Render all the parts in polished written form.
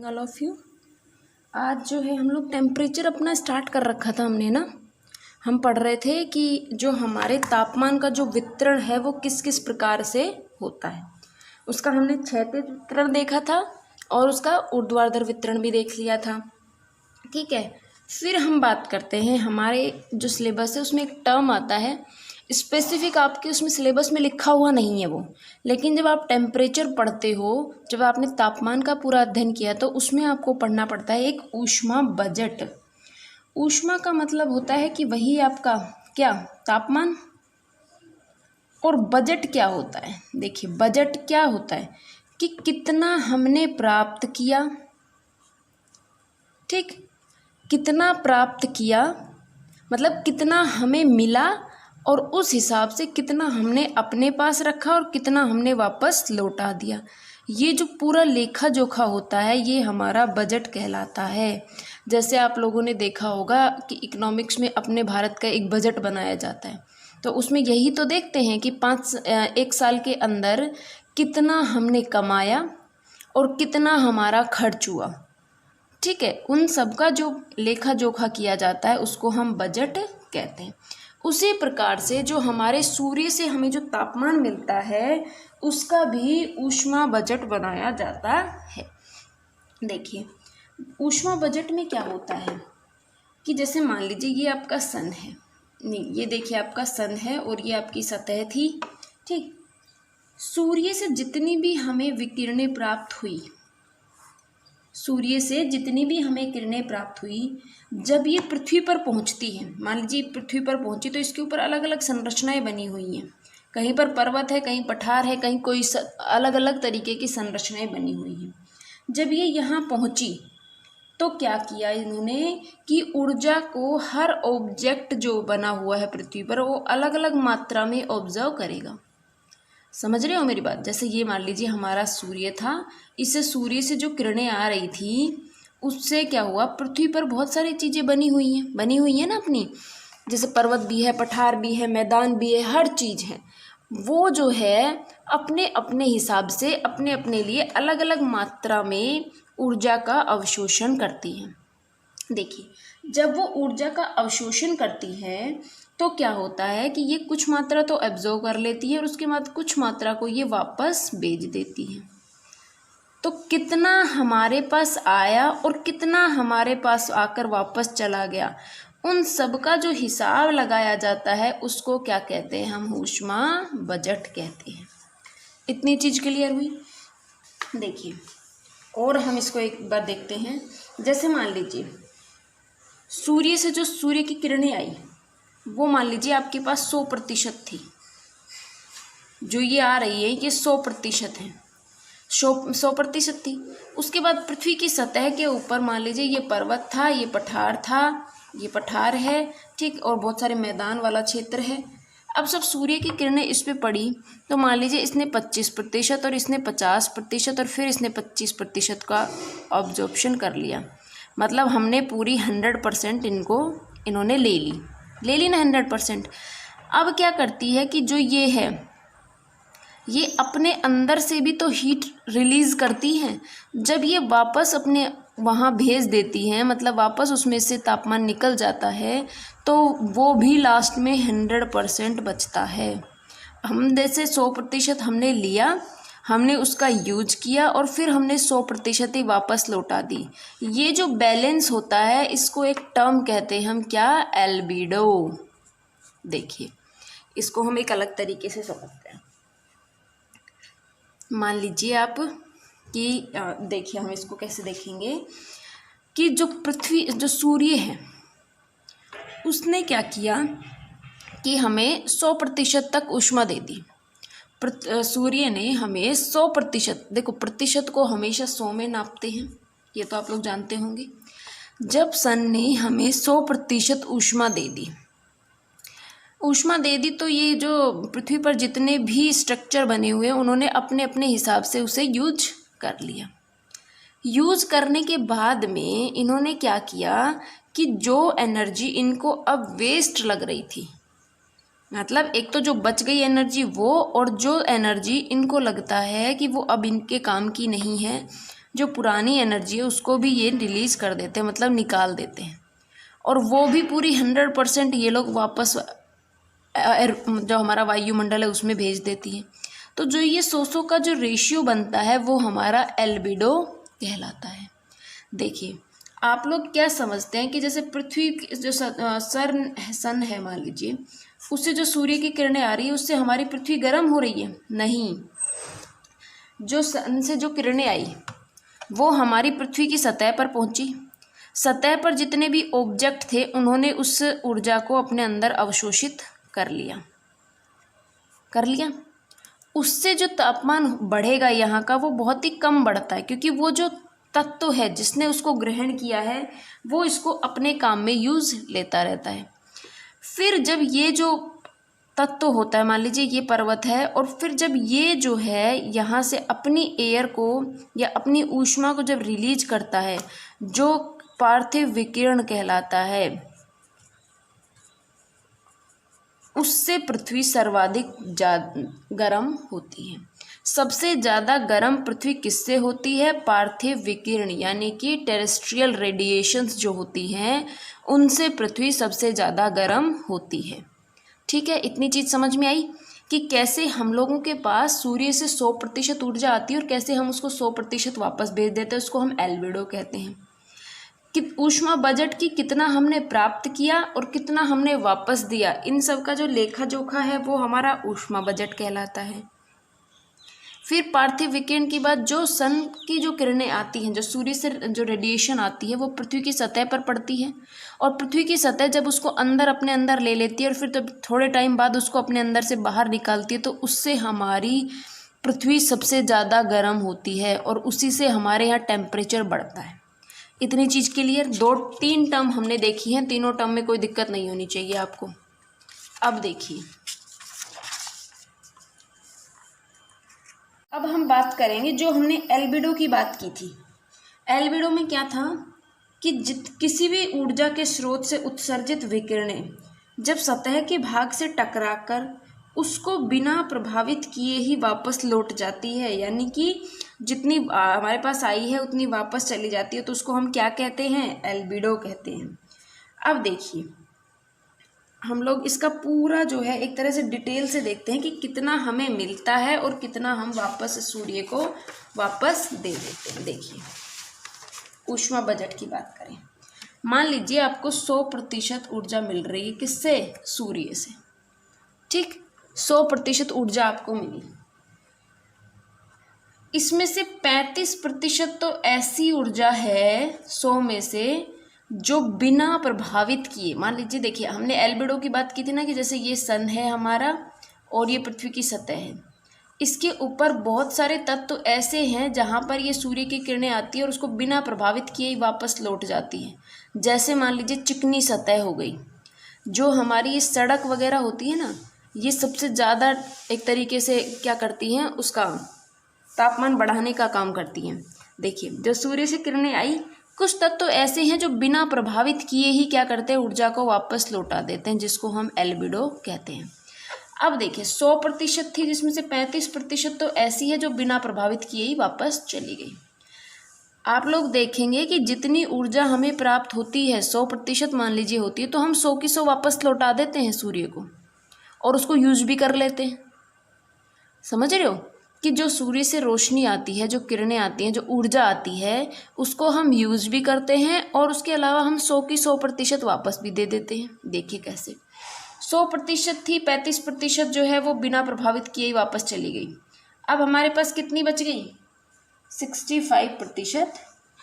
All of you. आज जो है हम लोग टेम्परेचर अपना स्टार्ट कर रखा था हमने ना। हम पढ़ रहे थे कि जो हमारे तापमान का जो वितरण है वो किस किस प्रकार से होता है। उसका हमने क्षैतिज वितरण देखा था और उसका ऊर्ध्वाधर वितरण भी देख लिया था। ठीक है, फिर हम बात करते हैं हमारे जो सिलेबस है उसमें एक टर्म आता है स्पेसिफिक, आपके उसमें सिलेबस में लिखा हुआ नहीं है वो, लेकिन जब आप टेम्परेचर पढ़ते हो, जब आपने तापमान का पूरा अध्ययन किया तो उसमें आपको पढ़ना पड़ता है एक ऊष्मा बजट। ऊष्मा का मतलब होता है कि वही आपका क्या तापमान, और बजट क्या होता है। देखिए बजट क्या होता है कि कितना हमने प्राप्त किया, ठीक, कितना प्राप्त किया मतलब कितना हमें मिला और उस हिसाब से कितना हमने अपने पास रखा और कितना हमने वापस लौटा दिया। ये जो पूरा लेखा जोखा होता है ये हमारा बजट कहलाता है। जैसे आप लोगों ने देखा होगा कि इकोनॉमिक्स में अपने भारत का एक बजट बनाया जाता है, तो उसमें यही तो देखते हैं कि एक साल के अंदर कितना हमने कमाया और कितना हमारा खर्च हुआ। ठीक है, उन सब का जो लेखा जोखा किया जाता है उसको हम बजट कहते हैं। उसी प्रकार से जो हमारे सूर्य से हमें जो तापमान मिलता है उसका भी ऊष्मा बजट बनाया जाता है। देखिए ऊष्मा बजट में क्या होता है कि जैसे मान लीजिए ये आपका सन है, नहीं ये देखिए आपका सन है और ये आपकी सतह थी। ठीक, सूर्य से जितनी भी हमें विकिरणें प्राप्त हुई, सूर्य से जितनी भी हमें किरणें प्राप्त हुई, जब ये पृथ्वी पर पहुंचती है, मान लीजिए पृथ्वी पर पहुंची तो इसके ऊपर अलग अलग संरचनाएं बनी हुई हैं। कहीं पर पर्वत है, कहीं पठार है, कहीं कोई अलग अलग तरीके की संरचनाएं बनी हुई हैं। जब ये यहाँ पहुंची तो क्या किया इन्होंने कि ऊर्जा को हर ऑब्जेक्ट जो बना हुआ है पृथ्वी पर वो अलग अलग मात्रा में ऑब्जर्व करेगा। समझ रहे हो मेरी बात। जैसे ये मान लीजिए हमारा सूर्य था, इससे सूर्य से जो किरणें आ रही थी उससे क्या हुआ, पृथ्वी पर बहुत सारी चीज़ें बनी हुई हैं ना अपनी, जैसे पर्वत भी है, पठार भी है, मैदान भी है, हर चीज़ है। वो जो है अपने अपने हिसाब से अपने अपने लिए अलग अलग मात्रा में ऊर्जा का अवशोषण करती हैं। देखिए जब वो ऊर्जा का अवशोषण करती है तो क्या होता है कि ये कुछ मात्रा तो एब्जॉर्व कर लेती है और उसके बाद कुछ मात्रा को ये वापस भेज देती है। तो कितना हमारे पास आया और कितना हमारे पास आकर वापस चला गया, उन सब का जो हिसाब लगाया जाता है उसको क्या कहते हैं, हम ऊष्मा बजट कहते हैं। इतनी चीज़ क्लियर हुई। देखिए और हम इसको एक बार देखते हैं। जैसे मान लीजिए सूर्य से जो सूर्य की किरणें आई वो मान लीजिए आपके पास 100% थी, जो ये आ रही है ये 100% है, 100% थी। उसके बाद पृथ्वी की सतह के ऊपर मान लीजिए ये पर्वत था, ये पठार था, ये पठार है, ठीक, और बहुत सारे मैदान वाला क्षेत्र है। अब सब सूर्य की किरणें इस पे पड़ी तो मान लीजिए इसने 25% और इसने 50% और फिर इसने 25% का ऑब्जॉर्प्शन कर लिया। मतलब हमने पूरी 100% इन्होंने ले ली ना 100%। अब क्या करती है कि जो ये है ये अपने अंदर से भी तो हीट रिलीज़ करती हैं। जब ये वापस अपने वहाँ भेज देती हैं, मतलब वापस उसमें से तापमान निकल जाता है, तो वो भी लास्ट में 100% बचता है। हम जैसे 100% हमने लिया, हमने उसका यूज किया और फिर हमने 100% ही वापस लौटा दी। ये जो बैलेंस होता है इसको एक टर्म कहते हैं हम, क्या, एल्बिडो। देखिए इसको हम एक अलग तरीके से समझते हैं। मान लीजिए आप कि देखिए हम इसको कैसे देखेंगे कि जो सूर्य है उसने क्या किया कि हमें 100% तक ऊष्मा दे दी। सूर्य ने हमें 100%, देखो प्रतिशत को हमेशा 100 में नापते हैं, ये तो आप लोग जानते होंगे। जब सन ने हमें 100% ऊष्मा दे दी तो ये जो पृथ्वी पर जितने भी स्ट्रक्चर बने हुए हैं उन्होंने अपने अपने हिसाब से उसे यूज कर लिया। यूज करने के बाद में इन्होंने क्या किया कि जो एनर्जी इनको अब वेस्ट लग रही थी, मतलब एक तो जो बच गई एनर्जी वो, और जो एनर्जी इनको लगता है कि वो अब इनके काम की नहीं है, जो पुरानी एनर्जी है उसको भी ये रिलीज कर देते हैं, मतलब निकाल देते हैं। और वो भी पूरी 100% ये लोग वापस जो हमारा वायुमंडल है उसमें भेज देती है। तो जो ये सो का जो रेशियो बनता है वो हमारा एल्बिडो कहलाता है। देखिए आप लोग क्या समझते हैं कि जैसे पृथ्वी जो सन है मान लीजिए, उससे जो सूर्य की किरणें आ रही है उससे हमारी पृथ्वी गर्म हो रही है? नहीं, जो सन से जो किरणें आई वो हमारी पृथ्वी की सतह पर पहुंची। सतह पर जितने भी ऑब्जेक्ट थे उन्होंने उस ऊर्जा को अपने अंदर अवशोषित कर लिया। उससे जो तापमान बढ़ेगा यहाँ का वो बहुत ही कम बढ़ता है, क्योंकि वो जो तत्व है जिसने उसको ग्रहण किया है वो इसको अपने काम में यूज लेता रहता है। फिर जब ये जो तत्व होता है, मान लीजिए ये पर्वत है, और फिर जब ये जो है यहाँ से अपनी एयर को या अपनी ऊष्मा को जब रिलीज करता है, जो पार्थिव विकिरण कहलाता है, उससे पृथ्वी सर्वाधिक गर्म होती है। सबसे ज़्यादा गर्म पृथ्वी किससे होती है? पार्थिव विकिरण यानी कि टेरेस्ट्रियल रेडिएशंस जो होती हैं उनसे पृथ्वी सबसे ज़्यादा गर्म होती है। ठीक है, इतनी चीज़ समझ में आई कि कैसे हम लोगों के पास सूर्य से 100% ऊर्जा आती है और कैसे हम उसको 100% वापस भेज देते हैं। उसको हम एल्बिडो कहते हैं। कि ऊष्मा बजट की कितना हमने प्राप्त किया और कितना हमने वापस दिया, इन सब का जो लेखा जोखा है वो हमारा ऊष्मा बजट कहलाता है। फिर पार्थिव विकिरण की बात, जो सन की जो किरणें आती हैं, जो सूर्य से जो रेडिएशन आती है वो पृथ्वी की सतह पर पड़ती है, और पृथ्वी की सतह जब उसको अंदर अपने अंदर ले लेती है और फिर जब थोड़े टाइम बाद उसको अपने अंदर से बाहर निकालती है, तो उससे हमारी पृथ्वी सबसे ज़्यादा गर्म होती है और उसी से हमारे यहाँ टेम्परेचर बढ़ता है। इतनी चीज़ क्लियर? 2-3 टर्म हमने देखी हैं, तीनों टर्म में कोई दिक्कत नहीं होनी चाहिए आपको। अब देखिए, अब हम बात करेंगे जो हमने एल्बिडो की बात की थी। एल्बिडो में क्या था कि किसी भी ऊर्जा के स्रोत से उत्सर्जित विकिरणें जब सतह के भाग से टकराकर उसको बिना प्रभावित किए ही वापस लौट जाती है, यानी कि जितनी हमारे पास आई है उतनी वापस चली जाती है, तो उसको हम क्या कहते हैं? एल्बिडो कहते हैं। अब देखिए, हम लोग इसका पूरा जो है एक तरह से डिटेल से देखते हैं कि कितना हमें मिलता है और कितना हम वापस सूर्य को वापस दे देते हैं। देखिए, ऊष्मा बजट की बात करें, मान लीजिए आपको 100% ऊर्जा मिल रही है, किससे? सूर्य से। ठीक, 100% ऊर्जा आपको मिली। इसमें से 35% तो ऐसी ऊर्जा है 100 में से जो बिना प्रभावित किए, मान लीजिए देखिए हमने एल्बिडो की बात की थी ना कि जैसे ये सन है हमारा और ये पृथ्वी की सतह है, इसके ऊपर बहुत सारे तत्व तो ऐसे हैं जहाँ पर ये सूर्य की किरणें आती है और उसको बिना प्रभावित किए ही वापस लौट जाती हैं। जैसे मान लीजिए चिकनी सतह हो गई, जो हमारी ये सड़क वगैरह होती है ना, ये सबसे ज़्यादा एक तरीके से क्या करती हैं, उसका तापमान बढ़ाने का काम करती हैं। देखिए, जो सूर्य से किरणें आई, कुछ तत्व तो ऐसे हैं जो बिना प्रभावित किए ही क्या करते हैं, ऊर्जा को वापस लौटा देते हैं, जिसको हम एल्बिडो कहते हैं। अब देखिए, 100% थी जिसमें से 35% तो ऐसी है जो बिना प्रभावित किए ही वापस चली गई। आप लोग देखेंगे कि जितनी ऊर्जा हमें प्राप्त होती है 100% मान लीजिए होती है, तो हम 100 की 100 वापस लौटा देते हैं सूर्य को और उसको यूज भी कर लेते हैं। समझ रहे हो कि जो सूर्य से रोशनी आती है, जो किरणें आती हैं, जो ऊर्जा आती है, उसको हम यूज भी करते हैं और उसके अलावा हम 100 की 100% वापस भी दे देते हैं। देखिए कैसे, 100% थी, 35% जो है वो बिना प्रभावित किए ही वापस चली गई। अब हमारे पास कितनी बच गई? 65%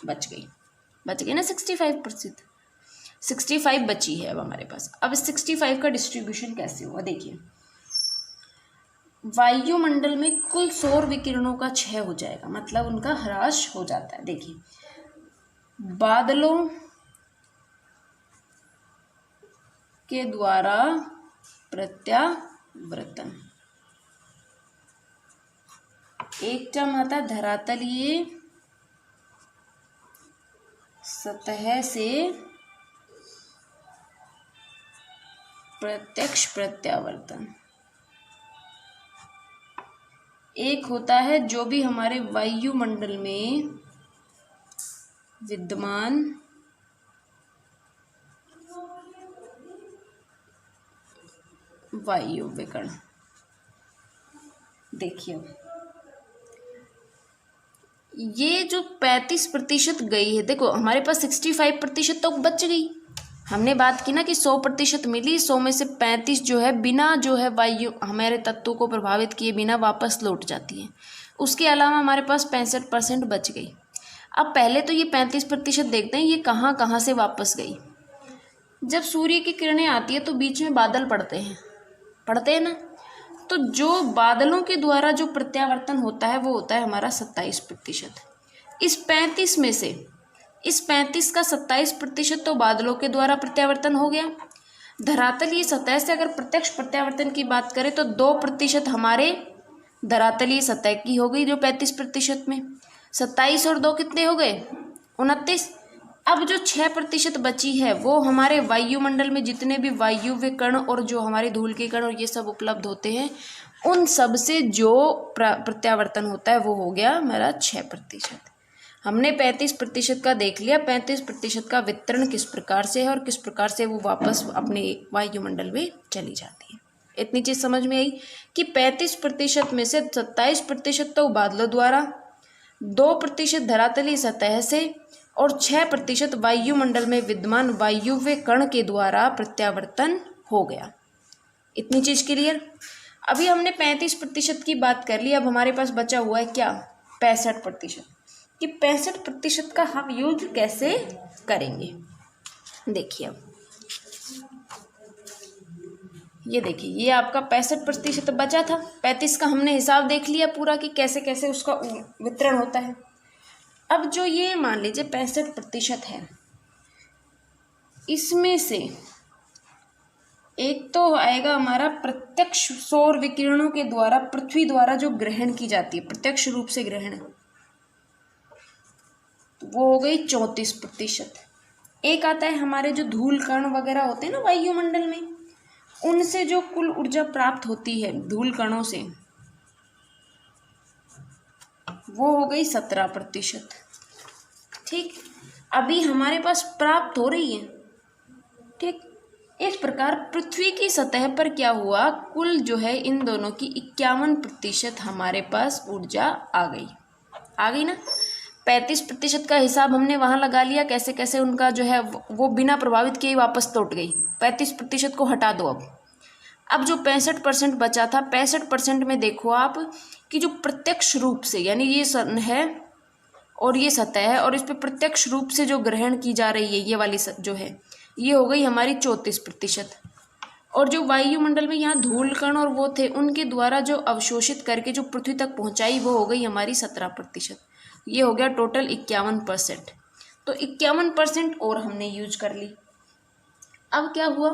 बच गई ना, 65%, 65 बची है अब हमारे पास। अब 65 का डिस्ट्रीब्यूशन कैसे हुआ? देखिए, वायुमंडल में कुल सौर विकिरणों का क्षय हो जाएगा, मतलब उनका ह्रास हो जाता है। देखिए, बादलों के द्वारा प्रत्यावर्तन, एक टर्म आता है धरातलीय सतह से प्रत्यक्ष प्रत्यावर्तन, एक होता है जो भी हमारे वायुमंडल में विद्यमान वायु कण। देखिए ये जो 35% गई है, देखो हमारे पास 65% तो बच गई। हमने बात की ना कि 100% मिली, 100 में से 35 जो है बिना जो है वायु हमारे तत्वों को प्रभावित किए बिना वापस लौट जाती है। उसके अलावा हमारे पास 65% बच गई। अब पहले तो ये 35% देखते हैं ये कहाँ कहाँ से वापस गई। जब सूर्य की किरणें आती है तो बीच में बादल पड़ते हैं ना, तो जो बादलों के द्वारा जो प्रत्यावर्तन होता है वो होता है हमारा 27%। इस 35 का 27% तो बादलों के द्वारा प्रत्यावर्तन हो गया। धरातलीय सतह से अगर प्रत्यक्ष प्रत्यावर्तन की बात करें तो 2% हमारे धरातलीय सतह की हो गई, जो 35% में 27 और 2 कितने हो गए 29। अब जो 6% बची है वो हमारे वायुमंडल में जितने भी वायु कण और जो हमारे धूल के कण और ये सब उपलब्ध होते हैं उन सब से जो प्रत्यावर्तन होता है वो हो गया हमारा 6%। हमने 35% का देख लिया। 35% का वितरण किस प्रकार से है और किस प्रकार से वो वापस अपने वायुमंडल में चली जाती है। इतनी चीज़ समझ में आई कि 35% में से 27% तो बादलों द्वारा, 2% धरातलीय सतह से और 6% वायुमंडल में विद्यमान वायु कण के द्वारा प्रत्यावर्तन हो गया। इतनी चीज़ क्लियर। अभी हमने 35% की बात कर ली। अब हमारे पास बचा हुआ है क्या 65%। कि 65% का हम यूज कैसे करेंगे। देखिए अब ये देखिए ये आपका 65% बचा था। 35 का हमने हिसाब देख लिया पूरा कि कैसे कैसे उसका वितरण होता है। अब जो ये मान लीजिए 65% है, इसमें से एक तो आएगा हमारा प्रत्यक्ष सौर विकिरणों के द्वारा पृथ्वी द्वारा जो ग्रहण की जाती है, प्रत्यक्ष रूप से ग्रहण, वो हो गई 34%। एक आता है हमारे जो धूल कण वगैरह होते हैं ना वायुमंडल में, उनसे जो कुल ऊर्जा प्राप्त होती है धूल कणों से, वो हो गई 17%। ठीक, अभी हमारे पास प्राप्त हो रही है। ठीक, इस प्रकार पृथ्वी की सतह पर क्या हुआ, कुल जो है इन दोनों की 51% हमारे पास ऊर्जा आ गई ना। 35% का हिसाब हमने वहाँ लगा लिया, कैसे कैसे उनका जो है वो बिना प्रभावित किए वापस लौट गई। 35% को हटा दो। अब जो 65% बचा था, 65% में देखो आप कि जो प्रत्यक्ष रूप से, यानी ये सन है और ये सतह है और इस पर प्रत्यक्ष रूप से जो ग्रहण की जा रही है ये वाली जो है, ये हो गई हमारी 34%। और जो वायुमंडल में यहाँ धूल कण और वो थे उनके द्वारा जो अवशोषित करके जो पृथ्वी तक पहुँचाई वो हो गई हमारी 17%। ये हो गया टोटल 51%। तो 51% और हमने यूज कर ली। अब क्या हुआ,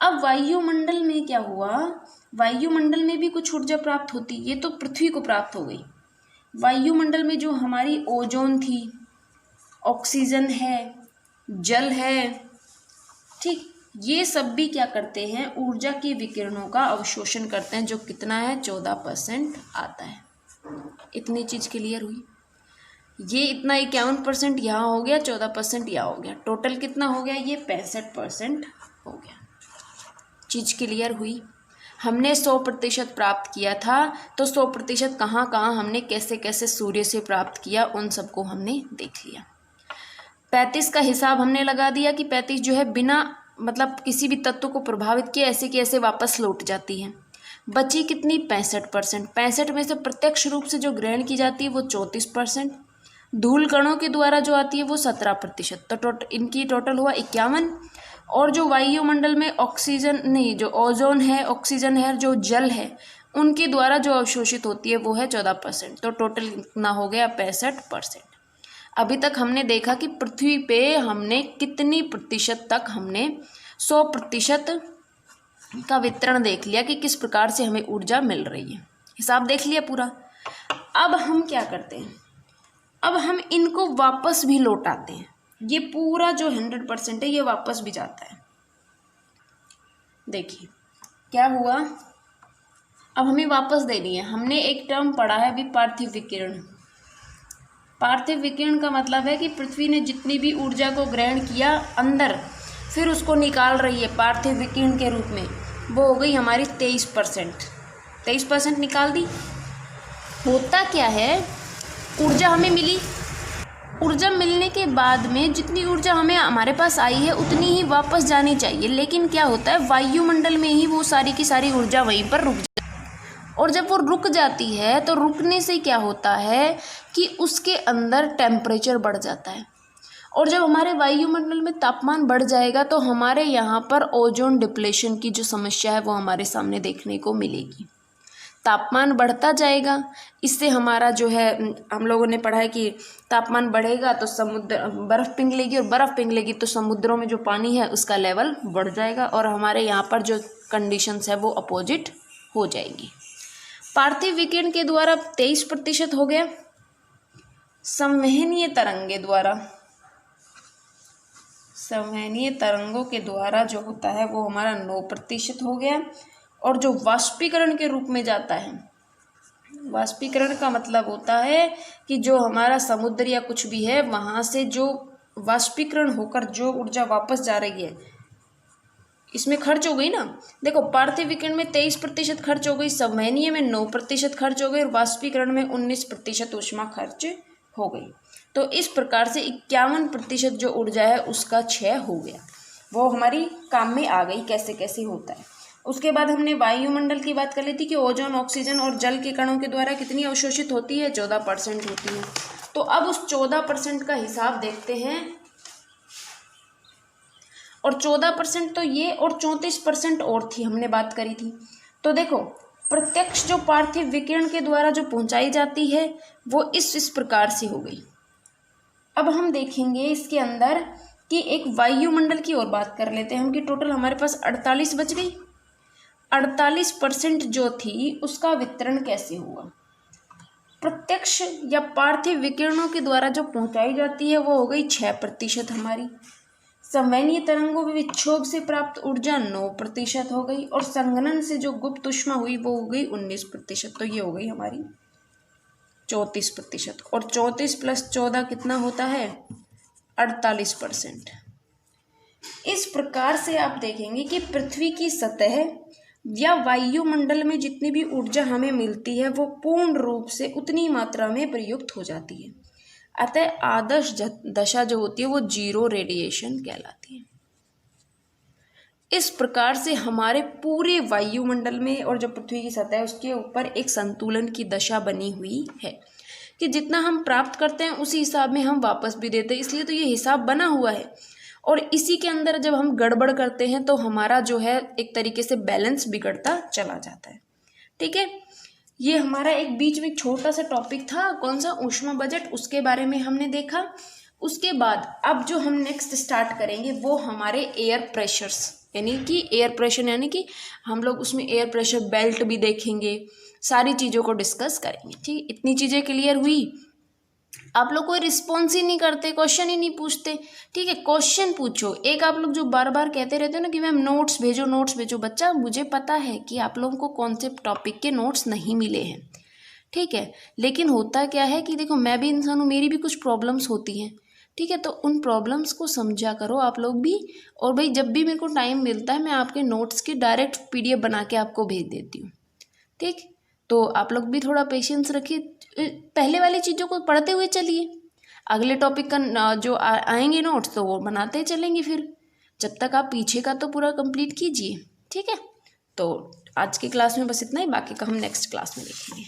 अब वायुमंडल में क्या हुआ, वायुमंडल में भी कुछ ऊर्जा प्राप्त होती, ये तो पृथ्वी को प्राप्त हो गई। वायुमंडल में जो हमारी ओजोन थी, ऑक्सीजन है, जल है, ठीक, ये सब भी क्या करते हैं, ऊर्जा के विकिरणों का अवशोषण करते हैं, जो कितना है 14% आता है। इतनी चीज़ क्लियर हुई। ये इतना 51% यहाँ हो गया, 14% यहाँ हो गया, टोटल कितना हो गया, ये 65% हो गया। चीज़ क्लियर हुई। हमने 100% प्राप्त किया था, तो 100% कहाँ कहाँ हमने कैसे कैसे सूर्य से प्राप्त किया उन सबको हमने देख लिया। 35 का हिसाब हमने लगा दिया कि 35 जो है बिना मतलब किसी भी तत्व को प्रभावित किए ऐसे कि ऐसे वापस लौट जाती है। बची कितनी 65%। 65 में से प्रत्यक्ष रूप से जो ग्रहण की जाती है वो 34%, धूल कणों के द्वारा जो आती है वो 17%। तो इनकी टोटल हुआ 51। और जो वायुमंडल में ऑक्सीजन नहीं, जो ओजोन है, ऑक्सीजन है, जो जल है, उनके द्वारा जो अवशोषित होती है वो है 14%। तो टोटल कितना हो गया 65%। अभी तक हमने देखा कि पृथ्वी पे हमने कितनी प्रतिशत तक हमने 100% का वितरण देख लिया कि किस प्रकार से हमें ऊर्जा मिल रही है, हिसाब देख लिया पूरा। अब हम क्या करते हैं, अब हम इनको वापस भी लौटाते हैं। ये पूरा जो 100% है ये वापस भी जाता है। देखिए क्या हुआ, अब हमें वापस देनी है। हमने एक टर्म पढ़ा है अभी, पार्थिव विकिरण। पार्थिव विकिरण का मतलब है कि पृथ्वी ने जितनी भी ऊर्जा को ग्रहण किया अंदर, फिर उसको निकाल रही है पार्थिव विकिरण के रूप में, वो हो गई हमारी 23%। 23% निकाल दी। होता क्या है, ऊर्जा हमें मिली, ऊर्जा मिलने के बाद में जितनी ऊर्जा हमें हमारे पास आई है उतनी ही वापस जानी चाहिए, लेकिन क्या होता है वायुमंडल में ही वो सारी की सारी ऊर्जा वहीं पर रुक जाती है। और जब वो रुक जाती है तो रुकने से क्या होता है कि उसके अंदर टेम्परेचर बढ़ जाता है, और जब हमारे वायुमंडल में तापमान बढ़ जाएगा तो हमारे यहाँ पर ओजोन डिप्लेशन की जो समस्या है वो हमारे सामने देखने को मिलेगी। तापमान बढ़ता जाएगा, इससे हमारा जो है, हम लोगों ने पढ़ा है कि तापमान बढ़ेगा तो समुद्र बर्फ़ पिघलेगी, और बर्फ़ पिघलेगी तो समुद्रों में जो पानी है उसका लेवल बढ़ जाएगा, और हमारे यहाँ पर जो कंडीशंस है वो अपोजिट हो जाएगी। पार्थिव विकिरण के द्वारा 23% हो गया। संवहनीय तरंगे द्वारा, संवहनीय तरंगों के द्वारा जो होता है वो हमारा 9% हो गया। और जो वाष्पीकरण के रूप में जाता है, वाष्पीकरण का मतलब होता है कि जो हमारा समुद्र या कुछ भी है वहाँ से जो वाष्पीकरण होकर जो ऊर्जा वापस जा रही है, इसमें खर्च हो गई ना। देखो पार्थिव विकिरण में 23% खर्च हो गई, संवहनीय में 9% खर्च हो गई, और वाष्पीकरण में 19% ऊष्मा खर्च हो गई। तो इस प्रकार से 51% जो ऊर्जा है उसका क्षय हो गया, वो हमारी काम में आ गई कैसे कैसे होता है। उसके बाद हमने वायुमंडल की बात कर ली थी कि ओजोन, ऑक्सीजन और जल के कणों के द्वारा कितनी अवशोषित होती है, 14% होती है। तो अब उस 14% का हिसाब देखते हैं, और 14% तो ये, और 34% और थी, हमने बात करी थी। तो देखो प्रत्यक्ष जो पार्थिव विकिरण के द्वारा जो पहुंचाई जाती है वो इस प्रकार से हो गई। अब हम देखेंगे इसके अंदर कि एक वायुमंडल की और बात कर लेते हैं हम, कि टोटल हमारे पास 48 बच गई। 48% जो थी उसका वितरण कैसे हुआ। प्रत्यक्ष या पार्थिव विकिरणों के द्वारा जो पहुंचाई जाती है वो हो गई 6% हमारी। संवहनीय तरंगों में विक्षोभ से प्राप्त ऊर्जा 9% हो गई, और संघनन से जो गुप्त ऊष्मा हुई वो हो गई 19%। तो ये हो गई हमारी 34%, और 34 + 14 कितना होता है, 48%। इस प्रकार से आप देखेंगे कि पृथ्वी की सतह या वायुमंडल में जितनी भी ऊर्जा हमें मिलती है वो पूर्ण रूप से उतनी मात्रा में प्रयुक्त हो जाती है। अतः आदर्श दशा जो होती है वो 0 रेडिएशन कहलाती है। इस प्रकार से हमारे पूरे वायुमंडल में और जो पृथ्वी की सतह है उसके ऊपर एक संतुलन की दशा बनी हुई है, कि जितना हम प्राप्त करते हैं उसी हिसाब में हम वापस भी देते हैं। इसलिए तो ये हिसाब बना हुआ है, और इसी के अंदर जब हम गड़बड़ करते हैं तो हमारा जो है एक तरीके से बैलेंस बिगड़ता चला जाता है। ठीक है, ये हमारा एक बीच में छोटा सा टॉपिक था, कौन सा, ऊष्मा बजट, उसके बारे में हमने देखा। उसके बाद अब जो हम नेक्स्ट स्टार्ट करेंगे वो हमारे एयर प्रेशर्स, यानी कि एयर प्रेशर, यानी कि हम लोग उसमें एयर प्रेशर बेल्ट भी देखेंगे, सारी चीज़ों को डिस्कस करेंगे। ठीक, इतनी चीज़ें क्लियर हुई। आप लोग कोई रिस्पॉन्स ही नहीं करते, क्वेश्चन ही नहीं पूछते। ठीक है, क्वेश्चन पूछो। एक आप लोग जो बार बार कहते रहते हो ना कि मैम नोट्स भेजो नोट्स भेजो, बच्चा मुझे पता है कि आप लोगों को कॉन्सेप्ट टॉपिक के नोट्स नहीं मिले हैं, ठीक है, लेकिन होता क्या है कि देखो मैं भी इंसान हूँ, मेरी भी कुछ प्रॉब्लम्स होती हैं। ठीक है, तो उन प्रॉब्लम्स को समझा करो आप लोग भी। और भाई जब भी मेरे को टाइम मिलता है मैं आपके नोट्स की डायरेक्ट PDF बना के आपको भेज देती हूँ। ठीक, तो आप लोग भी थोड़ा पेशेंस रखिए, पहले वाली चीज़ों को पढ़ते हुए चलिए, अगले टॉपिक का जो आएंगे नोट्स तो वो बनाते चलेंगे फिर, जब तक आप पीछे का तो पूरा कंप्लीट कीजिए। ठीक है, तो आज की क्लास में बस इतना ही, बाकी का हम नेक्स्ट क्लास में देखेंगे।